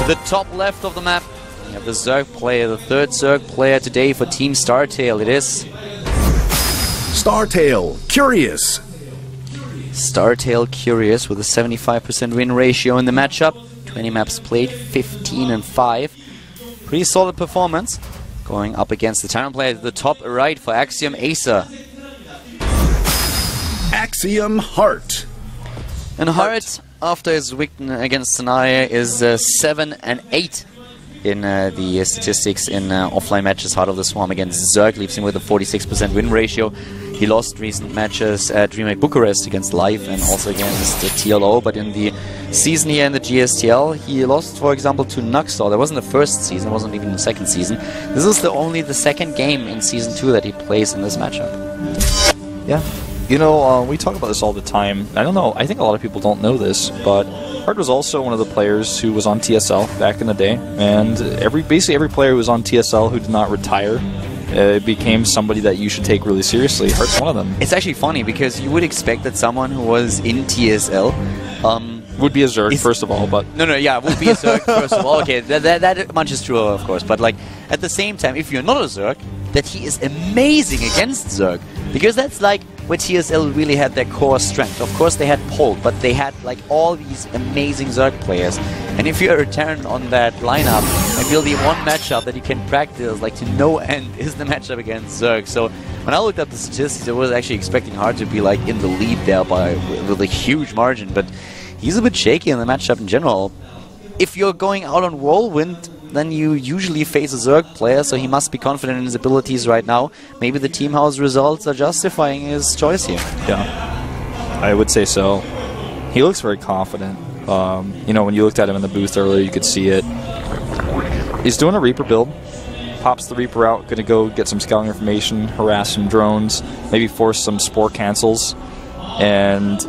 the top left of the map, we have the Zerg player, the third Zerg player today for Team StarTale. It is StarTale Curious. StarTale Curious with a 75% win ratio in the matchup. 20 maps played, 15-5. Pretty solid performance. Going up against the Tyrant player at the top right for Axiom-Acer. Axiom Heart. And Heart, after his win against Sanaya, is 7-8 in the statistics in offline matches. Heart of the Swarm against Zerg leaves him with a 46% win ratio. He lost recent matches at DreamHack Bucharest against Live and also against the TLO, but in the season here in the GSTL, he lost, for example, to Nuxor. That wasn't the first season, it wasn't even the second season. This is only the second game in Season 2 that he plays in this matchup. Yeah. You know, we talk about this all the time. I don't know, I think a lot of people don't know this, but Hart was also one of the players who was on TSL back in the day, and basically every player who was on TSL who did not retire became somebody that you should take really seriously. Hart's one of them. It's actually funny because you would expect that someone who was in TSL would be a Zerg, first of all, but... No, yeah, would be a Zerg, first of all. Okay, that much is true, of course. But, like, at the same time, if you're not a Zerg, that he is amazing against Zerg. Because that's, like, where TSL really had their core strength. Of course, they had Pole, but they had, like, all these amazing Zerg players. And if you're a Terran on that lineup, I feel the one matchup that you can practice, like, to no end is the matchup against Zerg. So, when I looked at the statistics, I was actually expecting Hart to be, like, in the lead there with a huge margin. But he's a bit shaky in the matchup in general. If you're going out on Whirlwind, then you usually face a Zerg player, so he must be confident in his abilities right now. Maybe the Team House results are justifying his choice here. Yeah, I would say so. He looks very confident. You know, when you looked at him in the booth earlier, you could see it. He's doing a Reaper build. Pops the Reaper out, gonna go get some scouting information, harass some drones, maybe force some Spore cancels, and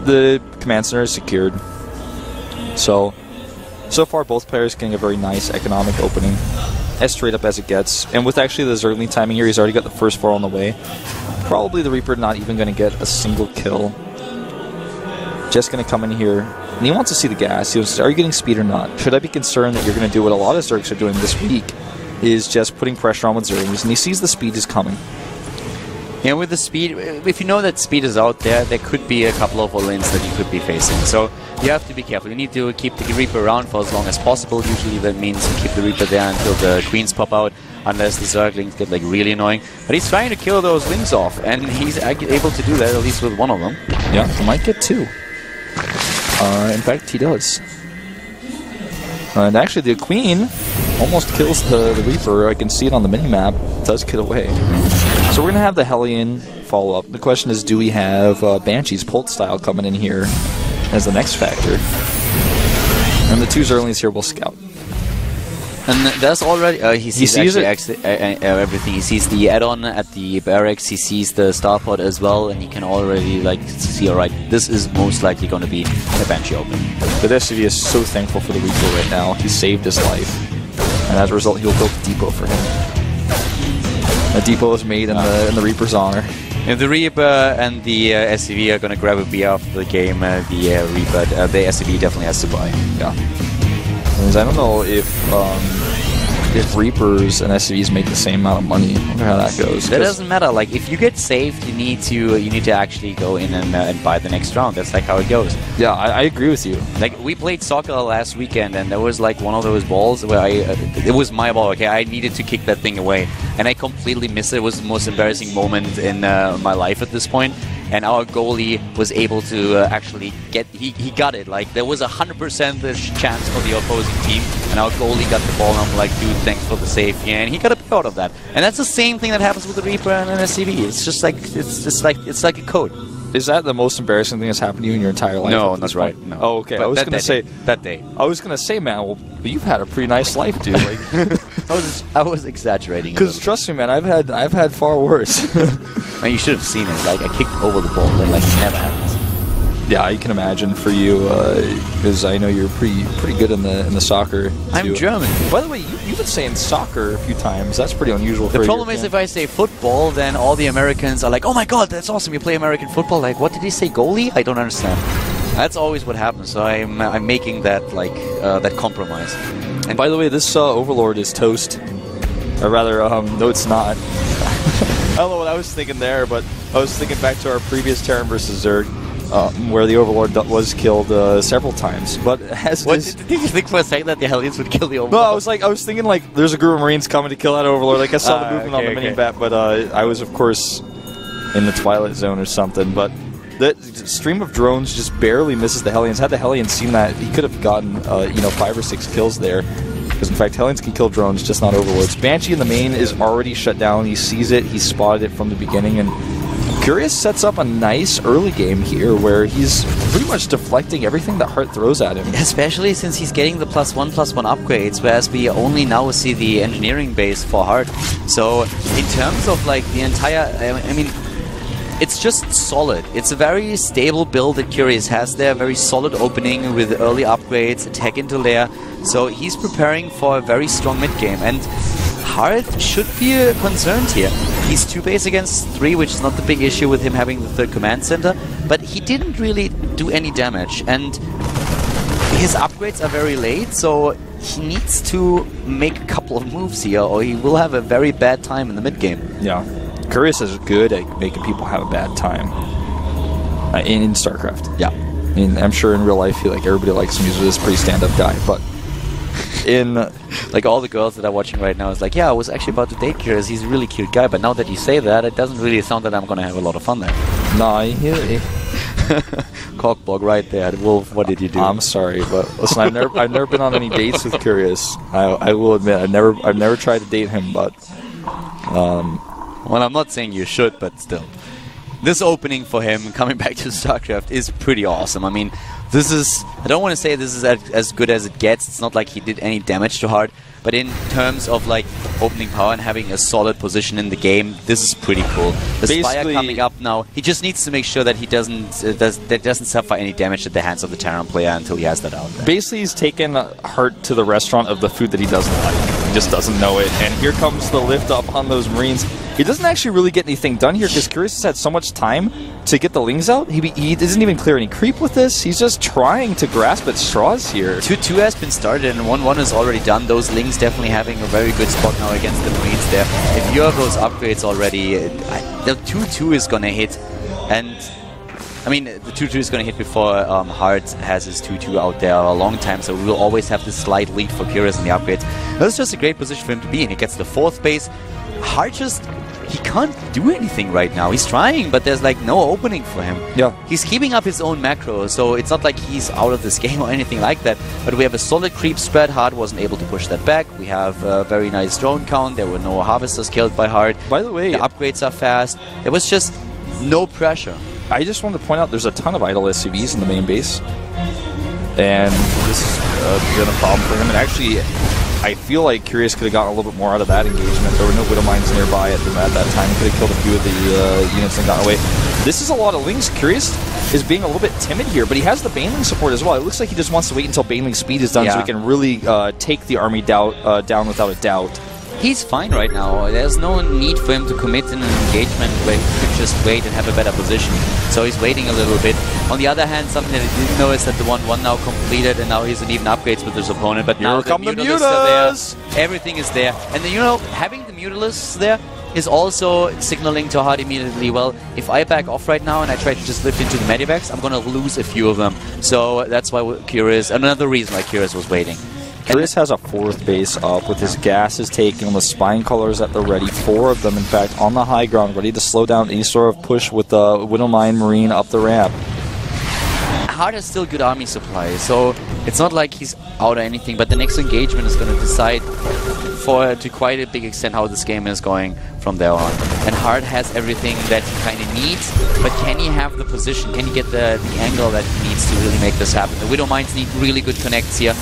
the Command Center is secured. So far, both players getting a very nice economic opening, as straight up as it gets. And with actually the Zergling timing here, he's already got the first 4 on the way. Probably the Reaper not even going to get a single kill. Just going to come in here, and he wants to see the gas. He was, are you getting speed or not? Should I be concerned that you're going to do what a lot of Zergs are doing this week, is just putting pressure on with Zerglings, and he sees the speed is coming. Yeah, with the speed, if you know that speed is out there, there could be a couple of lanes that you could be facing. So you have to be careful. You need to keep the Reaper around for as long as possible. Usually that means you keep the Reaper there until the Queens pop out, unless the Zerglings get like really annoying. But he's trying to kill those Lings off, and he's able to do that, at least with one of them. Yeah, he might get 2. In fact, he does. And actually, the Queen almost kills the Reaper. I can see it on the minimap. Does get away. So we're going to have the Hellion follow-up. The question is, do we have Banshees Pult style coming in here as the next factor? And the 2 Zerglings here will scout. And that's already... he sees everything. He sees the add-on at the barracks, he sees the starport as well, and he can already like see, alright, this is most likely going to be a Banshee open. But SCV is so thankful for the Reaper right now. He saved his life. And as a result, he'll build a depot for him. A depot is made in the Reaper's honor. If the Reaper and the SCV are going to grab a beer after the game, the SCV definitely has to buy. Yeah. Because I don't know if Reapers and SCVs make the same amount of money. I wonder how that goes. That doesn't matter. Like, if you get saved, you need to actually go in and buy the next round. That's like how it goes. Yeah, I agree with you. Like, we played soccer last weekend, and there was like one of those balls where it was my ball. Okay, I needed to kick that thing away, and I completely missed it. It was the most embarrassing moment in my life at this point. And our goalie was able to actually get... He got it. Like, there was a 100% chance for the opposing team, and our goalie got the ball, and I'm like, dude, thanks for the save. Yeah, and he got a pick out of that. And that's the same thing that happens with the Reaper and an SCV. It's just like... It's like a code. Is that the most embarrassing thing that's happened to you in your entire life? No, that's right. No. Oh, okay. But I was going to say... That day. I was going to say, man, well, you've had a pretty nice life, dude. Like, I was exaggerating. Because trust me, man, I've had far worse. Man, you should have seen it. Like, I kicked over the ball. That, like, never happens. Yeah, I can imagine for you, because I know you're pretty good in the soccer. I'm German. By the way, you've been saying soccer a few times. That's pretty unusual. The problem is, if I say football, then all the Americans are like, "Oh my God, that's awesome! You play American football." Like, what did he say? Goalie? I don't understand. That's always what happens. So I'm making that like that compromise. And by the way, this Overlord is toast. Or rather, no, it's not. I don't know what I was thinking there, but I was thinking back to our previous Terran versus Zerg, where the Overlord was killed several times. But as did you think for a second that the Hellions would kill the Overlord? No, I was thinking like there's a group of Marines coming to kill that Overlord. Like I saw the movement on the mini-bat, but I was of course in the Twilight Zone or something. But the stream of drones just barely misses the Hellions. Had the Hellions seen that, he could have gotten 5 or 6 kills there. Because in fact, Hellions can kill drones, just not Overlords. Banshee in the main is already shut down. He sees it. He spotted it from the beginning. And Curious sets up a nice early game here where he's pretty much deflecting everything that Heart throws at him. Especially since he's getting the +1/+1 upgrades, whereas we only now see the engineering base for Heart. So in terms of like the entire... I mean, it's just solid. It's a very stable build that Curious has there, very solid opening with early upgrades, attack into lair. So he's preparing for a very strong mid game, and Heart should be concerned here. He's 2 base against 3, which is not the big issue with him having the 3rd command center, but he didn't really do any damage, and his upgrades are very late, so he needs to make a couple of moves here, or he will have a very bad time in the mid game. Yeah. Curious is good at making people have a bad time in StarCraft. Yeah, I mean, I'm sure in real life, like everybody likes him. He's this pretty stand-up guy, but in like all the girls that are watching right now is like, yeah, I was actually about to date Curious. He's a really cute guy, but now that you say that, it doesn't really sound that I'm gonna have a lot of fun there. Nah, Cockblock right there. Wolf, what did you do? I'm sorry, but listen, I've never been on any dates with Curious. I will admit, I've never tried to date him, but well, I'm not saying you should, but still. This opening for him, coming back to StarCraft, is pretty awesome. I mean, this is... I don't want to say this is as good as it gets. It's not like he did any damage to Heart. But in terms of, like, opening power and having a solid position in the game, this is pretty cool. The Spire coming up now, he just needs to make sure that he doesn't suffer any damage at the hands of the Terran player until he has that out there. Basically, he's taken Heart to the restaurant of the food that he doesn't like. He just doesn't know it. And here comes the lift up on those Marines. He doesn't actually really get anything done here because Curious has had so much time to get the Lings out. He doesn't even clear any creep with this. He's just trying to grasp at straws here. 2-2 has been started and 1-1 is already done. Those Lings definitely having a very good spot now against the Marines there. If you have those upgrades already, the 2-2 is gonna hit. And I mean, the 2-2 is gonna hit before Heart has his 2-2 out there a long time, so we will always have this slight lead for Curious in the upgrades. That's just a great position for him to be in. He gets the 4th base. Heart just... he can't do anything right now. He's trying, but there's like no opening for him. Yeah. He's keeping up his own macro, so it's not like he's out of this game or anything like that. But we have a solid creep spread. Heart wasn't able to push that back. We have a very nice drone count. There were no harvesters killed by Heart. By the way, the upgrades are fast. There was just no pressure. I just wanted to point out there's a ton of idle SCVs in the main base. And this has been a problem for him. And actually, I feel like Curious could have gotten a little bit more out of that engagement. There were no Widow Mines nearby at that time. He could have killed a few of the units and gotten away. This is a lot of Lings. Curious is being a little bit timid here, but he has the Baneling support as well. It looks like he just wants to wait until Baneling speed is done so he can really take the army down without a doubt. He's fine right now. There's no need for him to commit in an engagement where he could just wait and have a better position. So he's waiting a little bit. On the other hand, something that I didn't know is that the 1-1 now completed, and now he's in even upgrades with his opponent. But now the Mutalisks are there. Everything is there. And then, you know, having the Mutalisks there is also signaling to Heart immediately, well, if I back off right now and I try to just lift into the Medivacs, I'm going to lose a few of them. So that's why Curious, another reason why Curious was waiting. Curious has a 4th base up with his gases taken, the spine colors at the ready. 4 of them, in fact, on the high ground, ready to slow down any sort of push with the Widow Mine Marine up the ramp. Heart has still good army supply, so it's not like he's out or anything, but the next engagement is going to decide to quite a big extent how this game is going from there on. And Heart has everything that he kind of needs, but can he have the position? Can he get the angle that he needs to really make this happen? The Widow Mines need really good connects here,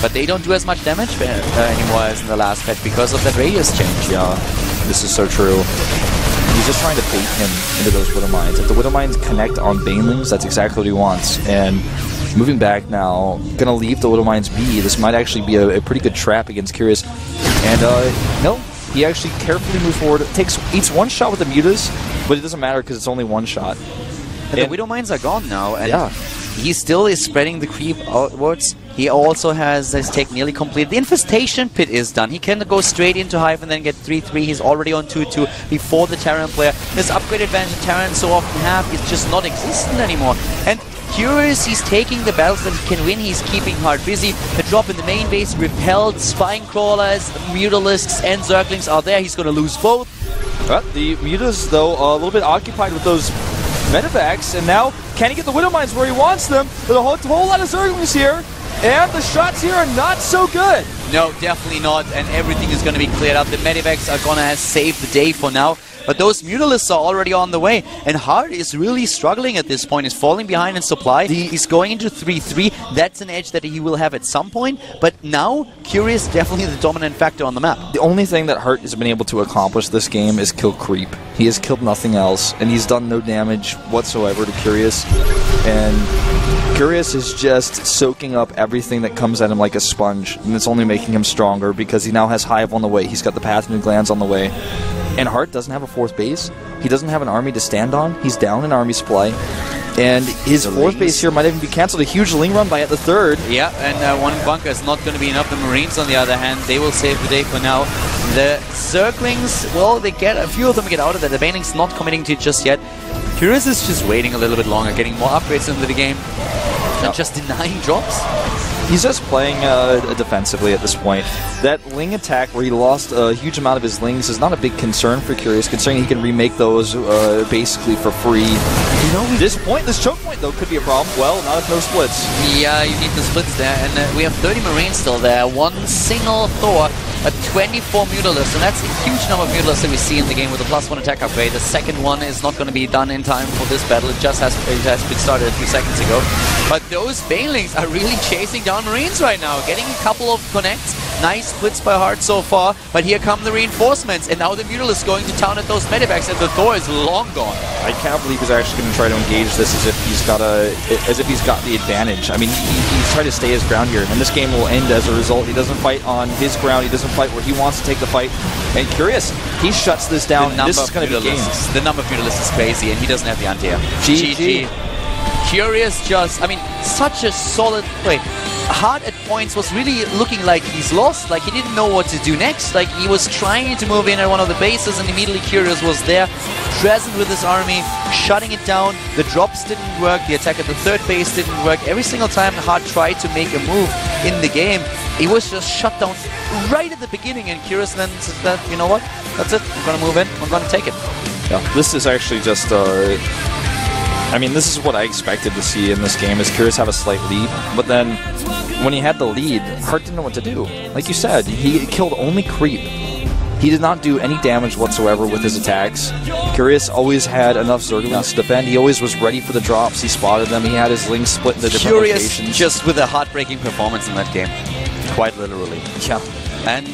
but they don't do as much damage anymore as in the last patch because of that radius change. Yeah, this is so true. He's just trying to bait him into those Widow Mines. If the Widow Mines connect on Banelings, that's exactly what he wants. And moving back now, gonna leave the Widow Mines be. This might actually be a pretty good trap against Curious. And no, he actually carefully moves forward. Eats 1 shot with the Mutas, but it doesn't matter because it's only 1 shot. And the Widow Mines are gone now. And he still is spreading the creep outwards. He also has his take nearly complete. The Infestation Pit is done. He can go straight into Hive and then get 3-3. He's already on 2-2 before the Terran player. This upgrade advantage Terran so often have is just not existent anymore. And Curious, he's taking the battles that he can win. He's keeping Hard busy. The drop in the main base, repelled, Spine Crawlers, Mutalisks, and Zerglings are there. He's going to lose both. The Mutas, though, a little bit occupied with those Medivacs, and now can he get the Widow Mines where he wants them? There's a whole lot of Zerglings here, and the shots here are not so good. No, definitely not, and everything is going to be cleared up. The Medivacs are going to save the day for now. But those Mutalisks are already on the way, and Hard is really struggling at this point. He's falling behind in supply. He's going into 3-3. That's an edge that he will have at some point, but now Curious definitely the dominant factor on the map. The only thing that Hart has been able to accomplish this game is kill creep. He has killed nothing else, and he's done no damage whatsoever to Curious. And Curious is just soaking up everything that comes at him like a sponge, and it's only making him stronger because he now has Hive on the way. He's got the Pathogen Glands on the way. And Hart doesn't have a fourth base. He doesn't have an army to stand on. He's down in army supply. And his fourth base here might even be cancelled. A huge Ling run by at the third. Yeah, and one bunker is not going to be enough. The Marines, on the other hand, they will save the day for now. The Zerglings, well, they get a few of them get out of there. The Baneling's not committing to it just yet. Curious is just waiting a little bit longer, getting more upgrades into the game, and just denying drops. He's just playing defensively at this point. That Ling attack where he lost a huge amount of his Lings is not a big concern for Curious, considering he can remake those basically for free. You know, this choke point, though, could be a problem. Well, not if no splits. Yeah, you need the splits there, and we have 30 Marines still there. One single Thor, a 24 Mutalisks, and that's a huge number of Mutalisks that we see in the game with a +1 attack upgrade. The second one is not going to be done in time for this battle. It just has been started a few seconds ago. But those Banelings are really chasing down Marines right now, getting a couple of connects. Nice splits by Hart so far, but here come the reinforcements, and now the Mutalisks going to town at those Medivacs, and the Thor is long gone. I can't believe he's actually going to try to engage this as if he's got the advantage. I mean, he's trying to stay his ground here, and this game will end as a result. He doesn't fight on his ground. He doesn't fight where he wants to take the fight. And Curious, he shuts this down. This is going to be game. The number of Mutalisks is crazy, and he doesn't have the anti-air. GG. Curious just, I mean, such a solid play. Hart at points was really looking like he's lost, like he didn't know what to do next, like he was trying to move in at one of the bases and immediately Curious was there, present with his army, shutting it down. The drops didn't work, the attack at the third base didn't work. Every single time Hart tried to make a move in the game, he was just shut down right at the beginning, and Curious then said, you know what, that's it, I'm going to move in, I'm going to take it. Yeah, this is actually just I mean, this is what I expected to see in this game, is Curious have a slight lead, but then when he had the lead, Hart didn't know what to do. Like you said, he killed only creep. He did not do any damage whatsoever with his attacks. Curious always had enough Zerglings to defend. He always was ready for the drops. He spotted them. He had his Lings split into different locations. Curious just with a heartbreaking performance in that game. Quite literally. Yeah. And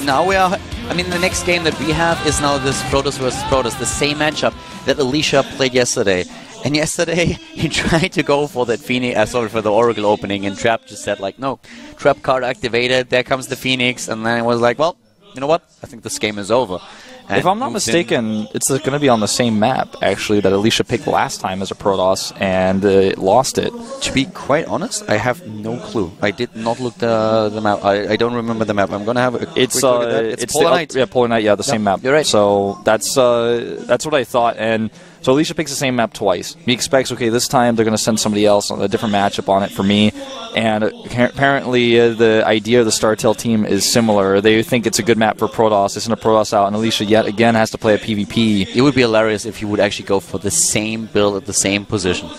now we are... I mean, the next game that we have is now this Protoss versus Protoss, the same matchup that Alicia played yesterday. And yesterday, he tried to go for that Phoenix, for the Oracle opening, and Trap just said, like, no, Trap card activated, there comes the Phoenix, and then it was like, well, you know what, I think this game is over. And if I'm not mistaken, it's going to be on the same map, actually, that Alicia picked last time as a Protoss, and lost it. To be quite honest, I have no clue. I did not look the map. I don't remember the map. I'm going to have a quick look at that. It's Polar Knight. Yeah, Polar Knight, yeah, the same map. You're right. So that's what I thought, and... So Alicia picks the same map twice. He expects, okay, this time they're going to send somebody else on a different matchup on it for me. And apparently the idea of the StarTale team is similar. They think it's a good map for Protoss. They send a Protoss out, and Alicia yet again has to play a PvP. It would be hilarious if he would actually go for the same build at the same position.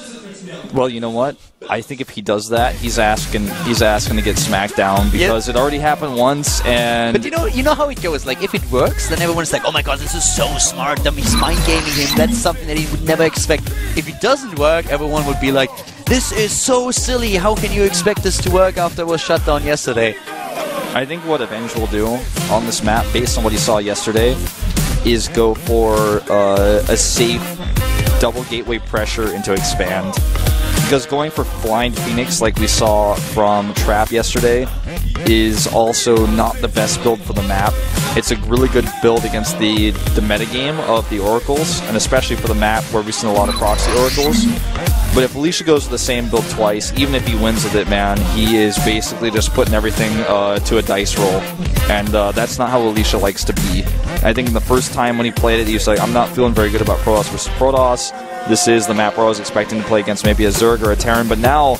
Well, you know what? I think if he does that, he's asking to get smacked down because it already happened once. And but you know how it goes. Like if it works, then everyone's like, "Oh my God, this is so smart." He's mind gaming him. That's something that he would never expect. If it doesn't work, everyone would be like, "This is so silly. How can you expect this to work after it was shut down yesterday?" I think what Avenge will do on this map, based on what he saw yesterday, is go for a safe double gateway pressure into expand. Because going for Blind Phoenix, like we saw from Trap yesterday, is also not the best build for the map. It's a really good build against the metagame of the Oracles, and especially for the map where we've seen a lot of proxy Oracles. But if Alicia goes to the same build twice, even if he wins with it, man, he is basically just putting everything to a dice roll. And that's not how Alicia likes to be. I think the first time when he played it, he was like, I'm not feeling very good about Protoss versus Protoss. This is the map where I was expecting to play against maybe a Zerg or a Terran, but now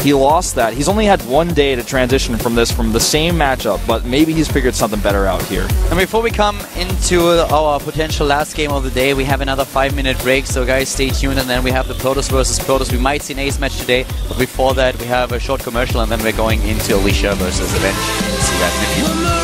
he lost that. He's only had 1 day to transition from the same matchup, but maybe he's figured something better out here. And before we come into our potential last game of the day, we have another 5-minute break, so guys stay tuned, and then we have the Protoss versus Protoss. We might see an ace match today, but before that we have a short commercial, and then we're going into Alicia versus Avenge. See you guys in a few.